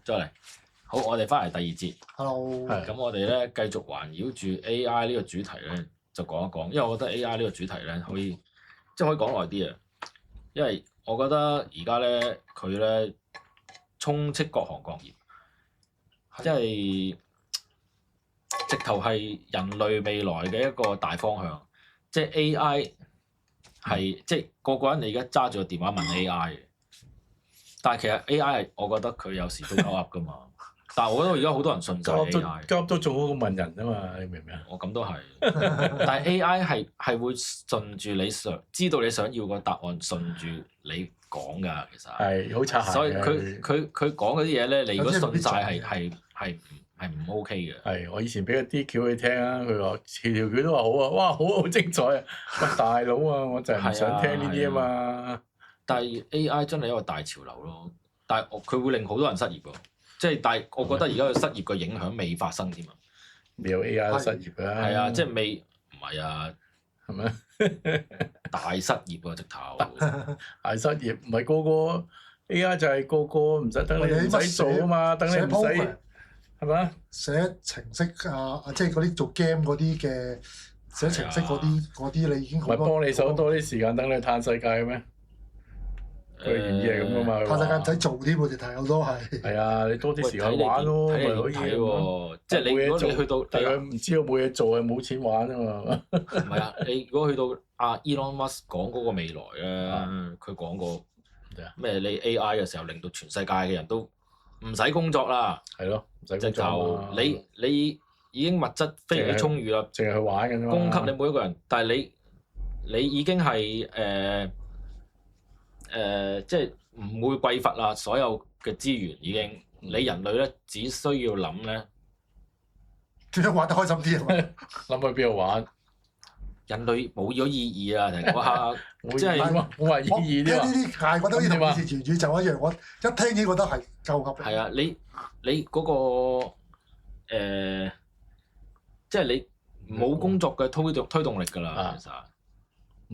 再嚟，好，我哋翻嚟第二節。Hello，咁我哋咧繼續環繞住 AI 呢個主題咧，就講一講，因為我覺得 AI 呢個主題咧可以可以講耐啲啊。因為我覺得而家咧佢咧充斥各行各業，即係直頭係人類未來嘅一個大方向。即係 AI 係即係個人你而家揸住個電話問 AI 嘅，但係其實 AI 係我覺得佢有時都鳩噏噶嘛。但係我覺得而家好多人信晒 AI， 鳩都做好過問人啊嘛，你明唔明啊？我咁都係，但係 AI 係會順住你知道你想要個答案，順住你講㗎，其實係好擦鞋嘅。所以佢講嗰啲嘢咧，你如果信晒係唔 OK 嘅。係我以前俾個啲橋佢聽啊，佢話條橋都話好啊，哇好精彩啊！喂大佬啊，我就係唔想聽呢啲啊嘛。但係 AI 真係一個大潮流咯，但係佢會令好多人失業喎。即係，但係我覺得而家嘅失業嘅影響未發生添啊！未有 AI 都失業㗎。係啊，即係未唔係啊，係咪？大失業啊！直頭大失業唔係個個 AI 就係個個唔使等你唔使做啊嘛，等你唔使係咪？寫程式啊，即係嗰啲做 game 嗰啲嘅寫程式嗰啲，你已經好多。唔係幫你手多啲時間等你嘆世界咩？佢原意係咁噶嘛？嘆世界唔使做添喎，直頭都係。係啊，你多啲時間玩咯，咪可以喎。即係你如果你去到，但係佢唔知道冇嘢做係冇錢玩啊嘛。唔係啊，你如果去到阿 Elon Musk 講嗰個未來咧，佢講過咩？你 AI 嘅時候，令到全世界嘅人都唔使工作啦。係咯，唔使工作啊。你已經物質非常之充裕啦，淨係去玩㗎嘛。供給你每一個人，但係你已經係即係唔會匱乏啦，所有嘅資源已經，你人類咧只需要諗咧點樣玩得開心啲啊？諗去邊度玩？人類冇咗意義啊！哇，即係冇話意義啲呢啲係覺得呢同以前元宇宙一樣，我一聽已經覺得係夠噏。係啊，你嗰個即係你冇工作嘅推動力㗎啦，其實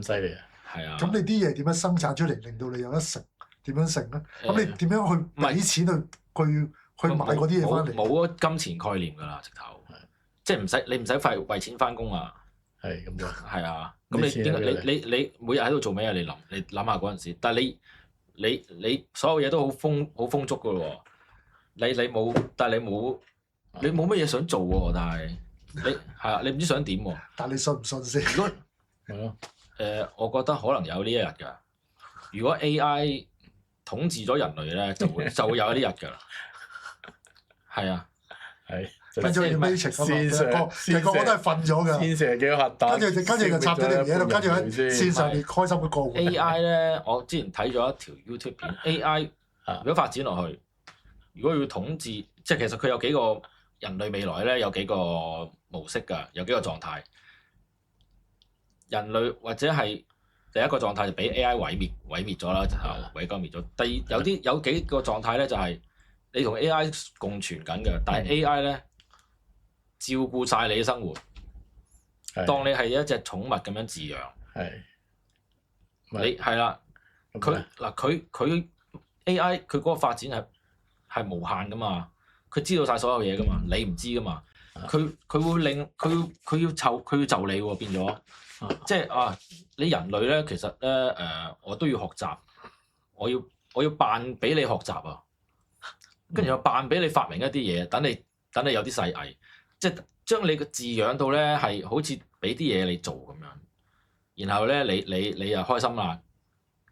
咁犀利啊！係啊。咁你啲嘢點樣生產出嚟，令到你有得食？點樣食咧？咁你點樣去俾錢去買嗰啲嘢翻嚟？冇金錢概念㗎啦，直頭，即係你唔使為錢翻工啊。係咁樣。係啊，咁你每日喺度做咩啊？你諗下嗰陣時，但係你所有嘢都好豐足㗎喎。但係你冇乜嘢想做喎。但係係啊，你唔知想點喎。但係你信唔信先？係咯。我覺得可能有呢一日㗎。如果 AI 統治咗人類咧，就會有呢一日㗎啦。係啊，係。跟住要 Matrix 啊嘛，其實個個都係瞓咗㗎。先射幾個核彈。跟住就插咗條嘢喺度，跟住喺線上面開心嘅過活。AI 咧，我之前睇咗一條 YouTube 片，AI 如果發展落去，如果要統治，即係其實佢有幾個人類未來咧，有幾個模式㗎，有幾個狀態。人類或者係第一個狀態就俾 AI 毀滅咗啦，就毀滅咗。第二有幾個狀態咧，就係你同 AI 共存緊嘅，但係 AI 咧照顧晒你嘅生活，當你係一隻寵物咁樣飼養。係。你係啦，佢 AI 佢嗰個發展係無限噶嘛，佢知道晒所有嘢噶嘛，你唔知噶嘛，佢會令佢要就你喎，變咗。即係你人類咧，其實咧我都要學習，我要扮俾你學習啊，跟住又扮俾你發明一啲嘢，等你有啲細藝，即係將你個字養到咧係好似俾啲嘢你做咁樣，然後咧你又開心啦，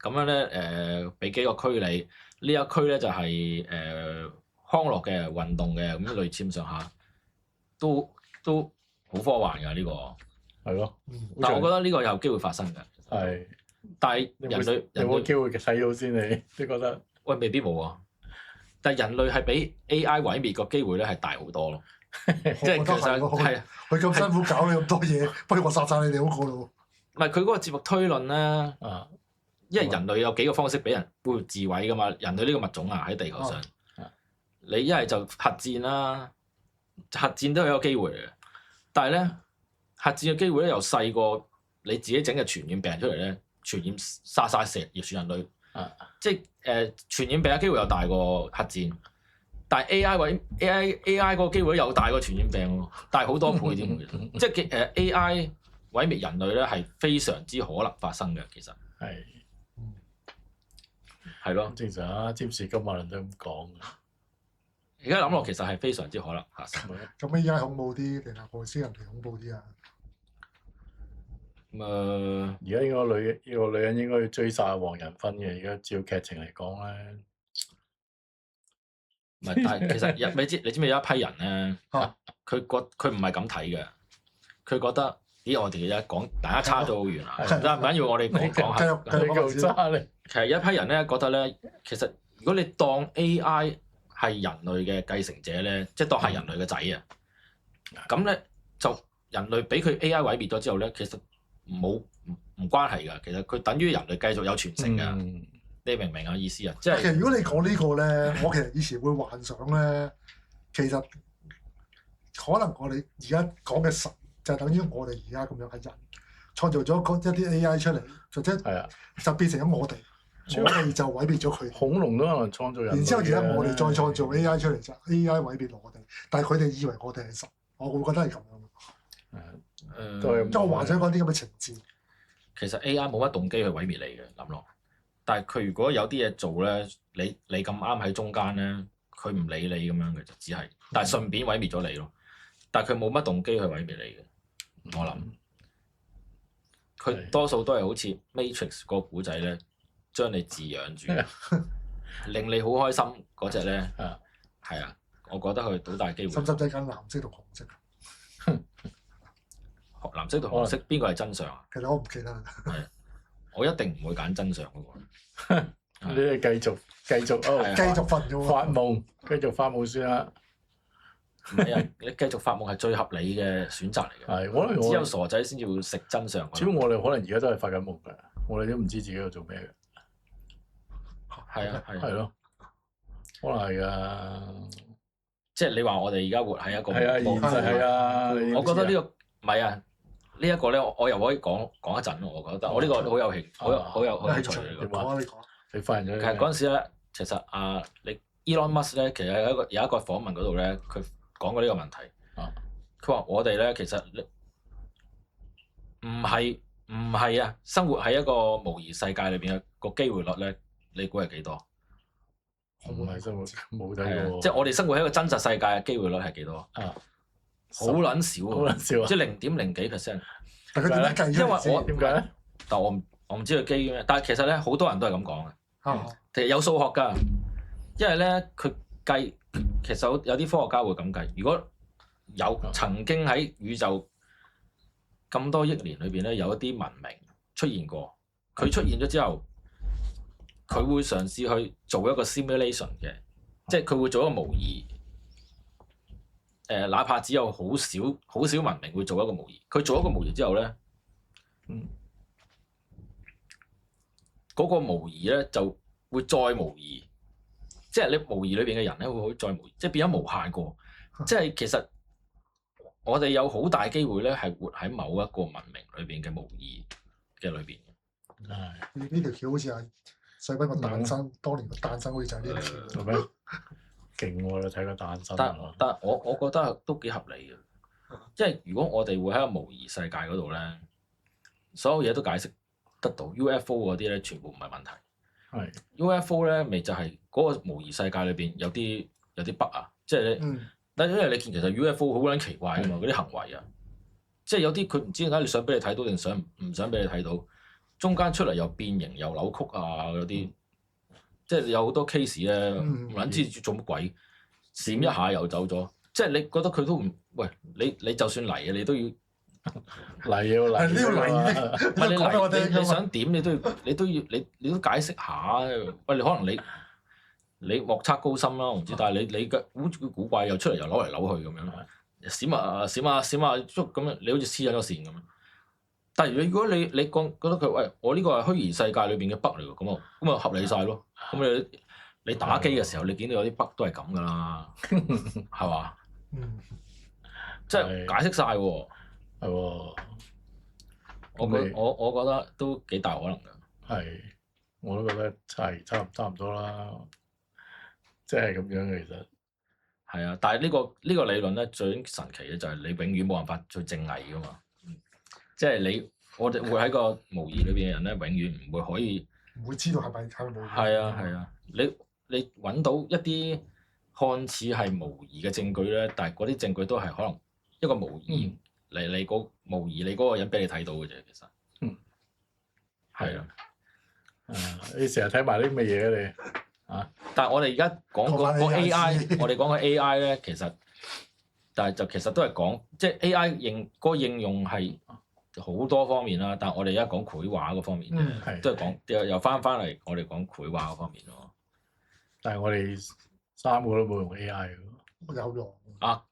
咁樣咧俾幾個區你，呢一區咧就係康樂嘅運動嘅咁類似咁上下，都好科幻㗎呢個。係咯，但係我覺得呢個有機會發生㗎。係，但係人類有冇機會睇到先？你覺得？喂，未必冇啊。但係人類係比 AI 毀滅個機會咧係大好多咯。即係其實係佢咁辛苦搞你咁多嘢，不如我殺晒你哋好過咯。唔係佢嗰個節目推論咧，因為人類有幾個方式俾人會自毀㗎嘛。人類呢個物種啊喺地球上，你一係就核戰啦，核戰都係一個機會嚟嘅。但係咧，核戰嘅機會咧由細過你自己整嘅傳染病出嚟咧，傳染殺晒成全人類，即係傳染病嘅機會又大過核戰，但係 AI 嗰個機會又大過傳染病喎，大好多倍添。即係AI 毀滅人類咧係非常之可能發生嘅，其實係咯。正常啊，占士金馬倫都咁講。而家諗落其實係非常之可能發生。咁 AI 恐怖啲定係外星人嚟恐怖啲啊？而家呢個女人應該要追殺黃仁勳嘅。而家照劇情嚟講咧，唔係，但係其實你知唔知有一批人咧，佢唔係咁睇嘅，佢覺得咦我哋而家講大家差咗好遠啊，唔緊要我哋講下。其實有一批人咧覺得咧，其實如果你當 AI 係人類嘅繼承者咧，即係當係人類嘅仔啊，咁咧就人類俾佢 AI 毀滅咗之後咧，其實唔關係㗎。其實佢等於人類繼續有傳承㗎。你明唔明啊意思啊？即係其實如果你講呢個咧，我其實以前會幻想咧，其實可能我哋而家講嘅神就等於我哋而家咁樣嘅人創造咗一啲 AI 出嚟，就變成咗我哋就毀滅咗佢。恐龍都可能創造人。然之後而家我哋再創造 AI 出嚟就 AI 毀滅我哋，但係佢哋以為我哋係神，我會覺得係咁樣。即係我幻想講啲咁嘅情節。其實 AI 冇乜動機去毀滅你嘅，諗落。但係佢如果有啲嘢做咧，你咁啱喺中間咧，佢唔理你咁樣嘅就只係，但係順便毀滅咗你咯。但係佢冇乜動機去毀滅你嘅，我諗。佢多數都係好似 Matrix 個古仔咧，將你飼養住，令你好開心嗰隻咧。係啊，我覺得佢好大機會。深深仔揀藍色同紅色。藍色同紅色邊個係真相啊？其實我唔記得啦。係，我一定唔會揀真相嗰個。你哋繼續瞓啫發夢，繼續發夢算啦。唔係啊，你繼續發夢係最合理嘅選擇嚟嘅。係，只有傻仔先至會食真相。主要我哋可能而家都係發緊夢㗎，我哋都唔知自己喺度做咩嘅。係啊，係咯，可能係㗎。即係你話我哋而家活喺一個現實係啊。我覺得呢個唔係啊。呢一個咧，我又可以講一陣咯。我覺得我呢個好有興趣，好有趣嚟嘅。講你講。你發現咗？其實嗰陣時咧，其實你 Elon Musk 咧，其實有一個訪問嗰度咧，佢講過呢個問題。佢話我哋咧，其實唔係啊，生活喺一個模擬世界裏邊嘅個機會率咧，你估係幾多？唔係生活冇睇過。即係我哋生活喺一個真實世界嘅機會率係幾多？好撚少啊！即係0.0幾%。但佢點樣計？因為我點解咧？但我唔知佢基於咩，但係其實咧好多人都係咁講嘅。其實有數學㗎，因為咧佢計其實有啲科學家會咁計。如果有曾經喺宇宙咁多億年裏邊咧，有一啲文明出現過，佢出現咗之後，佢會嘗試去做一個 simulation 嘅，即係佢會做一個模擬。哪怕只有好少文明會做一個模擬，佢做一個模擬之後咧，嗰個模擬咧就會再模擬，即係你模擬裏邊嘅人咧會再模擬，即係變咗無限個。即係其實我哋有好大機會咧係活喺某一個文明裏邊嘅模擬嘅裏邊。呢條橋好似係細斌個誕生，當年個誕生好似就係呢條橋。勁喎！你睇個誕生。但我覺得都幾合理嘅，即係如果我哋會喺個模擬世界嗰度咧，所有嘢都解釋得到 UFO 嗰啲咧，全部唔係問題。係 UFO 咧，咪就係嗰個模擬世界裏邊有啲 bug 啊，即係但因為你見其實 UFO 好撚奇怪㗎嘛，嗰啲行為啊，即係有啲佢唔知點解你想俾你睇到定唔想俾你睇到，中間出嚟又變形又扭曲啊嗰啲。即係有好多 case 咧，唔撚知做乜鬼，閃一下又走咗。即係你覺得佢都唔，喂，你就算嚟嘅，你都要嚟要嚟。係呢個嚟，你想點？你都解釋下。喂，你可能你莫測高深啦，我唔知。但係你嘅好古怪，又出嚟又扭嚟扭去咁樣，閃啊捉咁樣，你好似黐緊咗線咁樣。但係如果你覺得佢，喂，我呢個係虛擬世界裏邊嘅 bug 嚟㗎，咁啊合理晒咯。咁你打機嘅時候，你見到有啲 bug 都係咁㗎啦，係嘛？即係解釋晒喎。係喎。我覺得都幾大可能㗎。係，我都覺得差唔多啦。即係咁樣其實。係啊，但係呢個理論咧最神奇嘅就係你永遠冇辦法去證偽噶嘛。即係我哋會喺個模擬裏邊嘅人咧，永遠唔會可以唔會知道係咪模擬。係啊，你揾到一啲看似係模擬嘅證據咧，但係嗰啲證據都係可能一個模擬嚟模擬你嗰個人俾你睇到嘅啫，其實。係啊。你成日睇埋啲咁嘅嘢嘅你啊？但係我哋而家講個 AI， 我哋講個 AI 咧，其實其實都係講即係 AI 嗰個應用係好多方面啦。但係我哋而家講繪畫嗰方面都係講又翻嚟我哋講繪畫嗰方面咯。但係我哋三個都冇用 AI 嘅。有用。阿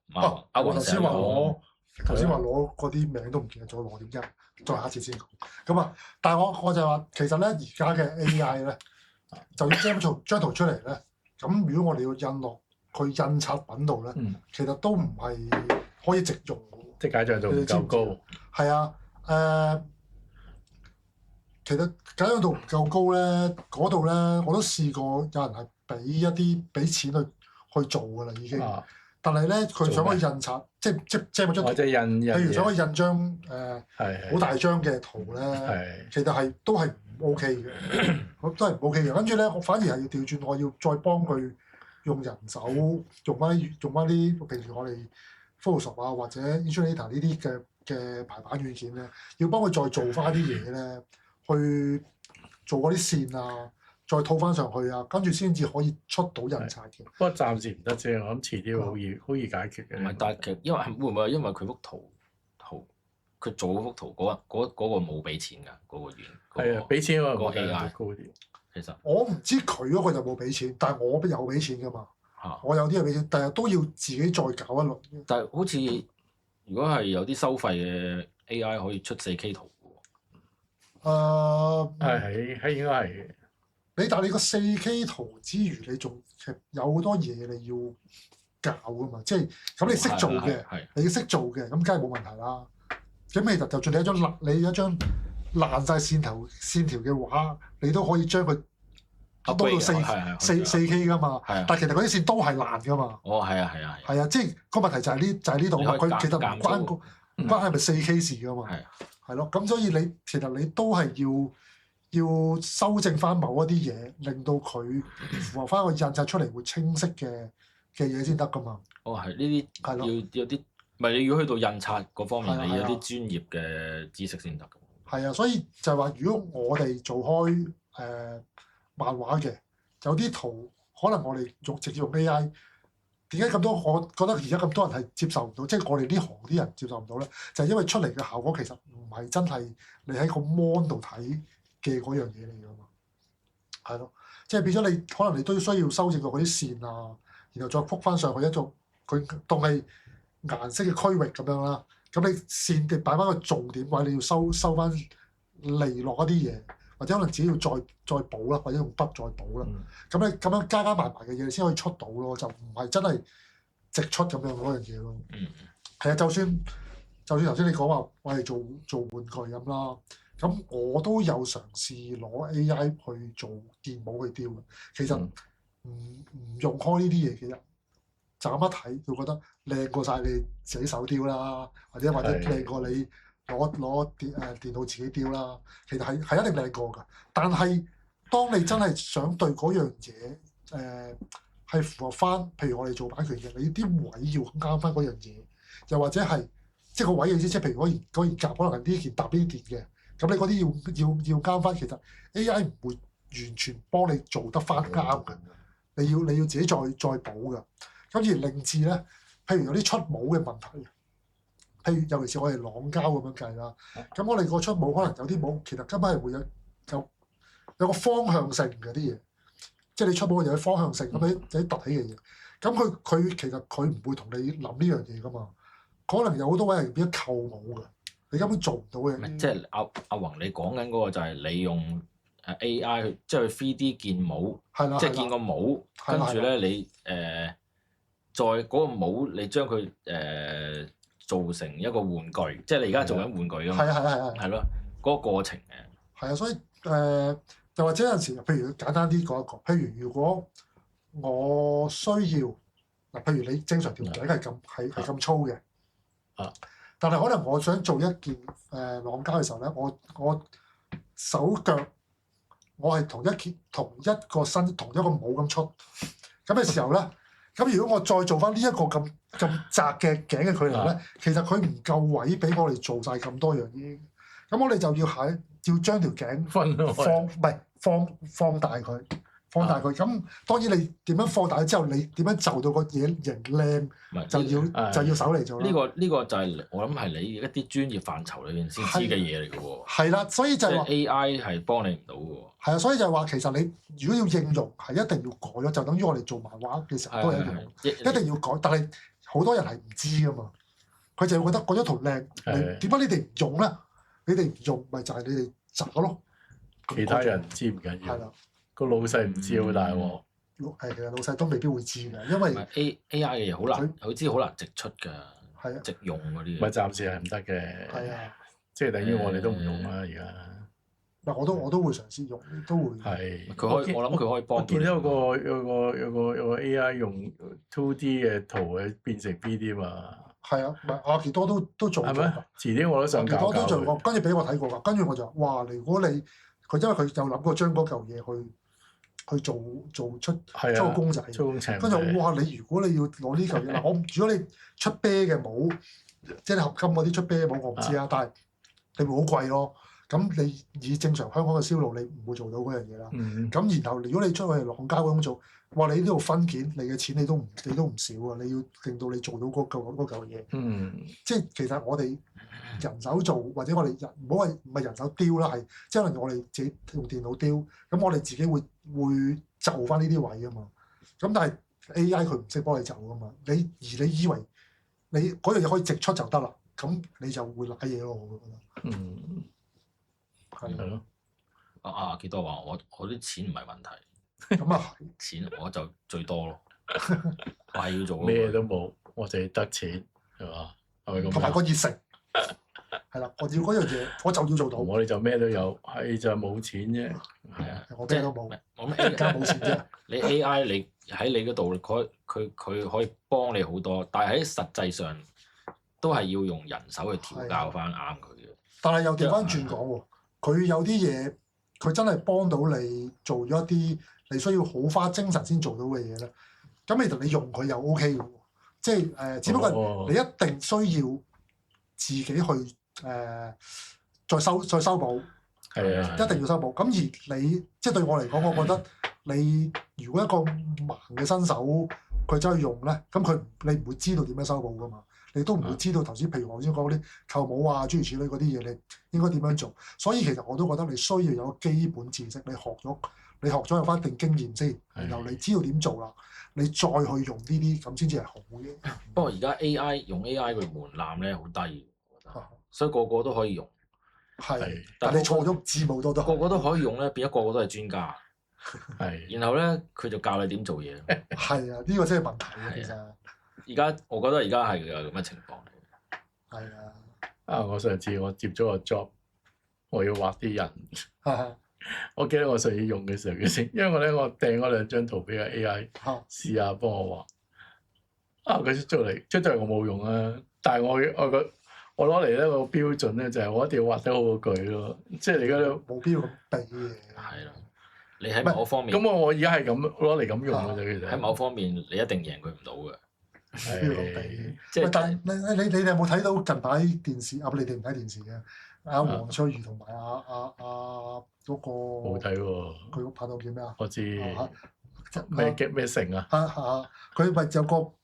頭先話攞嗰啲名都唔記得咗攞點解？再下次先講。咁啊，但係我就話其實咧，而家嘅 AI 咧，就要張圖出嚟咧。咁如果我哋要印落佢印刷品度咧，其實都唔係可以直用嘅。即係解像度唔夠高。係啊，其實解像度唔夠高咧，嗰度咧我都試過有人係俾錢去做㗎啦，已經。但係咧，佢想可以印刷，即係嗰張圖，譬如想可以印張好大張嘅圖咧，其實都係唔 OK 嘅，都係唔 OK 嘅。跟住咧，我反而係要調轉，我要再幫佢用人手，用翻啲，譬如我哋 Photoshop 啊或者 Illustrator 呢啲嘅排版軟件咧，要幫佢再做翻啲嘢咧，去做嗰啲線啊。再套翻上去啊，跟住先至可以出到印刷嘅。不過暫時唔得啫，我諗遲啲好易解決嘅。唔係，但係其實因為會唔會係因為佢幅圖佢做嗰幅圖嗰個冇俾錢㗎嗰個員？係啊，俾錢嗰個 AI 高啲。其實我唔知佢嗰個有冇俾錢，但係我有俾錢㗎嘛。我有啲係俾錢，但係都要自己再搞一輪。但係好似如果係有啲收費嘅 AI 可以出 4K 圖喎。係應該係嘅。但係你個 4K 圖之餘，你仲有好多嘢你要教噶嘛？即係咁你識做嘅，你識做嘅，咁梗係冇問題啦。咁其實就算你一張爛晒線條嘅畫，你都可以將佢到4K 噶嘛。但係其實嗰啲線都係爛噶嘛。哦，係啊。係啊，即係個問題就係呢度佢其實唔關係咪 4K 事噶嘛。係咯，咁所以其實你都係要修正翻某一啲嘢，令到佢符合翻個印刷出嚟會清晰嘅嘢先得噶嘛。哦，係呢啲係咯，要有啲唔係你要去到印刷嗰方面，你有啲專業嘅知識先得㗎。係啊，所以就係話，如果我哋做開漫畫嘅，有啲圖可能我哋直接用 AI，點解咁多？我覺得而家咁多人係接受唔到，即係我哋呢行啲人接受唔到咧，就係因為出嚟嘅效果其實唔係真係你喺個 mon 度睇嘅嗰樣嘢嚟㗎嘛，係咯，即係變咗你可能你都需要修正到嗰啲線啊，然後再覆翻上去一種佢當係顏色嘅區域咁樣啦。咁你線嘅擺翻個重點位，你要收翻利落一啲嘢，或者可能只要再補啦，或者用筆再補啦。咁你咁樣加埋嘅嘢，你先可以出到咯，就唔係真係直出咁樣嗰樣嘢咯。係啊，就算頭先你講話我係做玩具咁啦。咁我都有嘗試攞 AI 去做電模去雕嘅，其實唔用開呢啲嘢嘅人，就咁一睇會覺得靚過晒你自己手雕啦，或者靚過你攞電腦自己雕啦。其實係一定靚過㗎，但係當你真係想對嗰樣嘢係符合翻，譬如我哋做版權嘅，你啲位要啱翻嗰樣嘢，又或者係即係個位嘅意思，即係譬如嗰件夾可能係呢件搭呢件嘅。咁你嗰啲要交翻，其實 AI 唔會完全幫你做得翻啱嘅，你要自己再補嘅。咁而令至咧，譬如有啲出模嘅問題，譬如尤其是我哋朗膠咁樣計啦，咁我哋個出模可能有啲模其實根本係會有個方向性嘅啲嘢，即係你出模有啲方向性咁你凸起嘅嘢，咁佢其實佢唔會同你諗呢樣嘢噶嘛，可能有好多位係變咗扣模嘅。你根本做唔到嘅。即係阿宏，你講緊嗰個就係你用AI 去即係 3D 建模，即係建個模，跟住咧你再嗰個模你將佢做成一個玩具，即係你而家做緊玩具㗎嘛。係咯，嗰個過程嘅。係啊，所以又或者有陣時，譬如簡單啲講一個，譬如如果我需要嗱，譬如你正常條頸係咁粗嘅，啊，但係可能我想做一件浪膠嘅時候咧，我手腳我係同一個身同一個帽咁出，咁嘅時候咧，咁如果我再做翻呢一個咁窄嘅頸嘅距離咧，其實佢唔夠位俾我哋做晒咁多樣嘢，咁我哋就要將條頸放大佢。放大佢，咁當然你點樣放大咗之後，你點樣就到個嘢型靚，就要手嚟做啦。呢個就係我諗係你一啲專業範疇裏邊先知嘅嘢嚟嘅喎。係啦，所以就係話 AI 係幫你唔到嘅喎。係啊，所以就係話其實你如果要應用係一定要改咗，就等於我哋做漫畫嘅時候都係一樣，一定要改。但係好多人係唔知噶嘛，佢就會覺得嗰張圖靚，點解你哋唔用咧？你哋唔用咪就係你哋渣咯。其他人唔知唔緊要。係啦。個老細唔知好大鑊，其實老細都未必會知嘅，因為 AI 嘅嘢好難，好似好難直出㗎，係啊，直用嗰啲。咪暫時係唔得嘅，係啊，即係等於我哋都唔用啦而家。嗱，我都會嘗試用，都會。係。我諗佢可以幫。我見到有個 AI 用 2D 嘅圖嘅變成 3D 嘛。係啊，唔係阿奇多都做過。係咩？遲啲我都想教。阿奇多都做過，跟住俾我睇過㗎，跟住我就話：哇！如果佢因為佢就諗過將嗰嚿嘢去做出個公仔，跟住哇！如果你要攞呢嚿嘢嗱，如果你出啤嘅帽，即係合金嗰啲出啤嘅帽，我唔知啊，但係你會好貴咯。咁你以正常香港嘅銷路，你唔會做到嗰樣嘢啦。咁然後如果你出去浪膠咁做，哇！你呢度分件，你嘅錢你都唔少啊！你要令到你做到嗰嚿嘢。即係其實我哋人手做，或者我哋唔好話唔係人手雕啦，係即係可能我哋自己用電腦雕，咁我哋自己會就翻呢啲位啊嘛。咁但係 AI 佢唔識幫你就噶嘛。你以為你嗰樣嘢可以直出就得啦，咁你就會賴嘢咯。我覺得。係咯。幾多話我啲錢唔係問題。咁啊，錢我就最多咯。我係要做咩都冇，我就係得錢係嘛？係咪咁？同埋個熱誠。係啦，我要嗰樣嘢，我就要做到。我哋就咩都有，係就係冇錢啫。係啊，我咩都冇。我諗而家冇錢啫。你 AI 你喺你嗰度，佢可以幫你好多，但係喺實際上都係要用人手去調教翻啱佢嘅。但係又調翻轉講喎，佢有啲嘢，佢真係幫到你做咗一啲你需要好花精神先做到嘅嘢咧。咁其實你用佢又 OK 嘅喎，即係只不過你一定需要自己去再修補，係啊，一定要修補。咁而你即係對我嚟講，我覺得你如果一個盲嘅新手佢走去用咧，咁你唔會知道點樣修補噶嘛，你都唔會知道頭先譬如我頭先講嗰啲扣帽啊諸如此類嗰啲嘢，你應該點樣做。所以其實我都覺得你需要有個基本知識，你學咗有翻一定經驗先，然後你知道點做啦，你再去用呢啲咁先至係好嘅。不過而家用 AI 嘅門檻咧好低，所以個個都可以用。係，但你錯咗字幕多，個個都可以用咧，變咗個個都係專家。係。然後咧，佢就教你點做嘢。係啊，呢個真係問題啊，其實。而家我覺得而家係咁嘅情況。係啊。我上次我接咗個 job， 我要畫啲人。我記得我上次用嘅時候先，因為我掟嗰兩張圖俾個 AI 試下幫我畫。佢出咗嚟我冇用啊，但係我攞嚟咧個標準咧就係我一定要畫得好過佢咯，即係你而家都冇必要咁比嘅。係啦，你喺某方面。咁我而家係咁攞嚟咁用嘅啫，其實。喺某方面你一定贏佢唔到嘅。冇必要咁比。即係但你哋有冇睇到近排電視？你哋唔睇電視嘅？阿黃翠如同埋嗰個。冇睇喎。佢個拍檔叫咩啊？我知。咩城啊？佢咪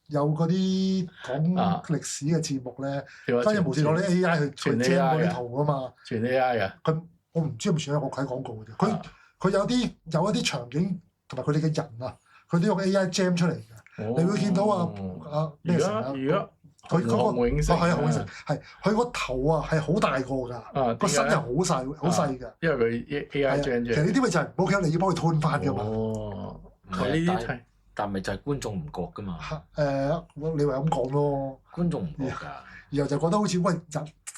有嗰啲講歷史嘅節目咧，跟住無線攞啲 AI 去 gen 嗰啲圖啊嘛。全 AI 啊！我唔知唔算係我睇廣告嘅啫。佢有一啲場景同埋佢哋嘅人啊，佢都用 AI gen 出嚟嘅。你會見到咩城啊？佢嗰個係啊，洪永城係佢個頭啊係好大個㗎，個身又好細㗎。因為佢 AI gen 啫。其實呢啲咪就係唔 OK，你要幫佢吞翻㗎嘛。呢啲係。但咪就係觀眾唔覺㗎嘛？你話咁講咯。觀眾唔覺㗎。然後就覺得好似喂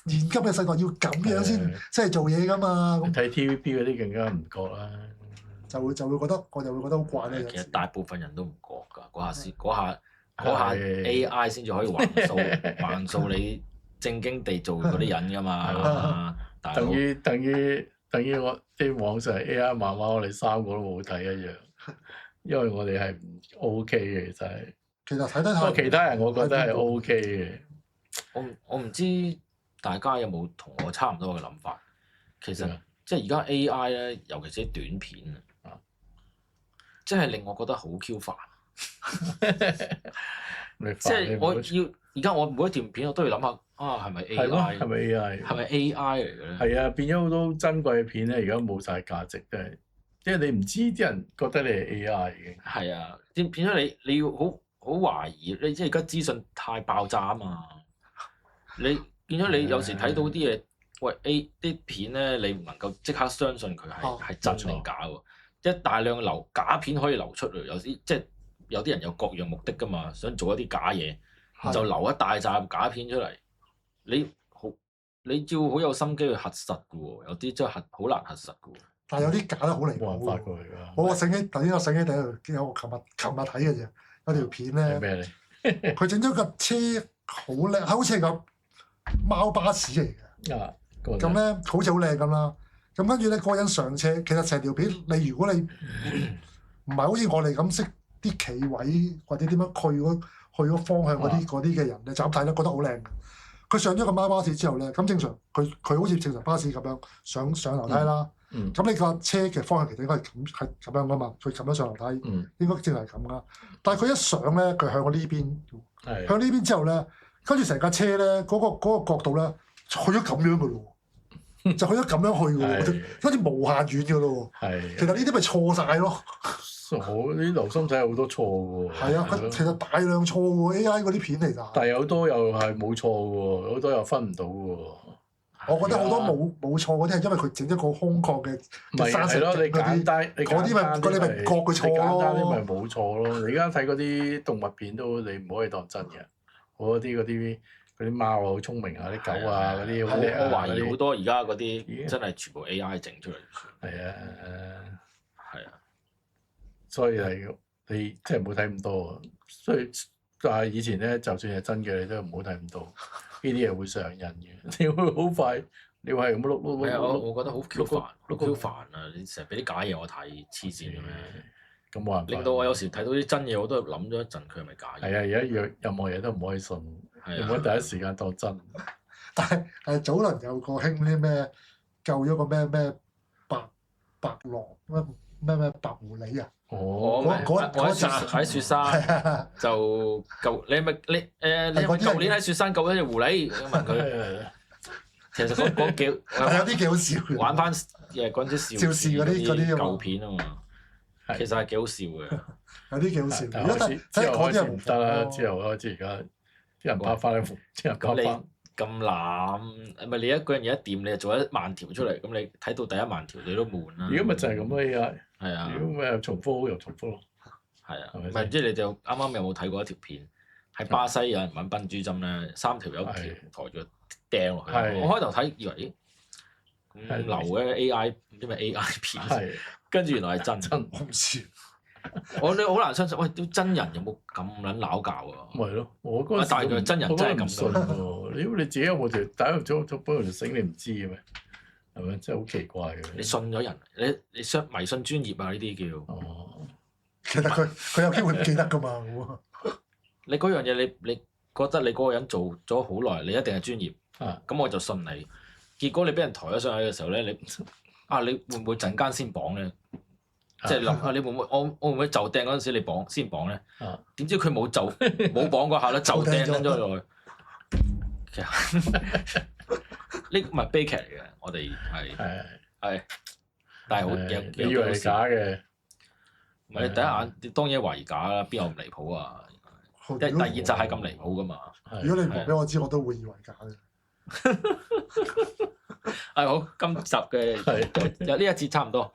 現今嘅世代要咁樣先即係做嘢㗎嘛。睇 TVB 嗰啲更加唔覺啦。我就會覺得好怪咧。其實大部分人都唔覺㗎，嗰下嗰下 AI 先至可以還數你正經地做嗰啲人噶嘛。等於我啲網上 AI 漫畫，我哋3個都冇睇一樣，因為我哋係唔 OK 嘅，真係。其實睇得不過其他人我覺得係 OK 嘅。我唔知大家有冇同我差唔多嘅諗法。其實即係而家 AI 咧，尤其是啲短片啊，即係令我覺得好 Q 煩。即係而家我每一條片我都要諗下係咪 AI？ 係咪 AI？ 係咪 AI 嚟嘅咧？係啊，變咗好多珍貴嘅片咧，而家冇晒價值，真係。即係你唔知啲人覺得你係 AI 已經。係啊，變咗你要好懷疑，你即係而家資訊太爆炸啊嘛！你變咗你有時睇到啲嘢，喂啲片咧，你唔能夠即刻相信佢係真定假喎？一大量假片可以流出嚟，有啲即係有啲人有各樣目的㗎嘛，想做一啲假嘢，就流一大扎假片出嚟。你要好有心機去核實㗎喎，有啲真係好難核實㗎喎。但係有啲假得好離譜喎。冇人發過嚟㗎。我醒起頭先，我醒起第一條，我琴日睇嘅啫，有條片咧。咩嚟？佢整咗架車好靚，好似係個貓巴士嚟嘅。咁咧好似好靚咁啦。咁跟住咧，嗰個人上車，其實成條片你如果你唔係好似我哋咁識啲企位或者點樣去嗰方向嗰啲嘅人咧，就咁睇咧覺得好靚。佢上咗個貓巴士之後咧，咁正常佢好似正常巴士咁樣上樓梯啦。咁你架車嘅方向其實應該係咁樣噶嘛，佢咁樣上樓梯，應該正係咁噶。但係佢一上咧，佢向我呢邊，向呢邊之後咧，跟住成架車咧嗰個角度咧去咗咁樣噶咯喎，就去咗咁樣去噶喎，好似無限遠噶咯喎。其實呢啲咪錯晒咯。啲留心睇好多錯嘅喎。係啊，其實大量錯喎 AI 嗰啲片嚟㗎。但係有好多又係冇錯嘅喎，好多又分唔到嘅喎。我覺得好多冇錯嗰啲係因為佢整一個空曠嘅山石嗰啲，嗰啲咪覺佢錯咯。簡單啲咪冇錯咯。你而家睇嗰啲動物片都你唔可以當真嘅。嗰啲貓啊好聰明啊，啲狗啊嗰啲好叻啊。我懷疑好多而家嗰啲真係全部 AI 整出嚟。係啊。所以係你即係唔好睇咁多。所以但係以前咧，就算係真嘅，你都唔好睇咁多。呢啲嘢會上癮嘅，你會好快，你話係咁碌。係啊，我覺得好 Q 煩，好 Q 煩啊！你成日俾啲假嘢我睇，黐線嘅咩？咁冇辦法。令到我有時睇到啲真嘢，我都諗咗一陣，佢係咪假嘢？係啊，而家任何嘢都唔可以信，唔可以第一時間當真。但係早輪有個興啲咩救咗個咩白狼咩白狐狸啊！嗰集喺雪山就救你咪你舊年喺雪山救咗隻狐狸，問佢。其實嗰幾有啲幾好笑，玩翻嗰啲邵氏嗰啲舊片啊嘛，其實係幾好笑嘅。有啲幾好笑。之後開始唔得啦，之後開始而家啲人拍翻啲，啲人拍翻。咁濫，咪你一個人有一掂，你就做1萬條出嚟，咁你睇到第1萬條你都悶啦。如果咪就係咁咯，依家。係啊。如果咪又重複又重複咯。係啊。唔係即係你就啱啱有冇睇過一條片？喺巴西有人揾笨豬針咧，3條友抬住掟落去。我開頭睇以為咁流嘅 AI 唔知咩 AI 片，跟住原來係真。我唔知。你好難相信，喂！啲真人有冇咁撚撈教啊？咪係咯，我嗰陣時但係佢真人真係咁信喎。你自己有冇條打入咗幫條繩，你唔知嘅咩？係咪真係好奇怪嘅？你信咗人，你迷信專業啊？呢啲叫。哦。其實佢有機會唔記得㗎嘛？你嗰樣嘢你覺得你嗰個人做咗好耐，你一定係專業。咁我就信你。結果你俾人抬咗上去嘅時候咧，你會唔會陣間先綁咧？即係諗下，你會唔會我會唔會就掟嗰陣時你先綁咧？點知佢冇綁嗰下咧，就掟咗落去。其實呢個唔係悲劇嚟嘅，我哋係，但係好你以為係假嘅？唔係你第一眼，你當然懷疑假啦，邊有咁離譜啊？第二集係咁離譜噶嘛？如果你唔話俾我知，我都會以為假嘅。係好，今集嘅有呢一節差唔多。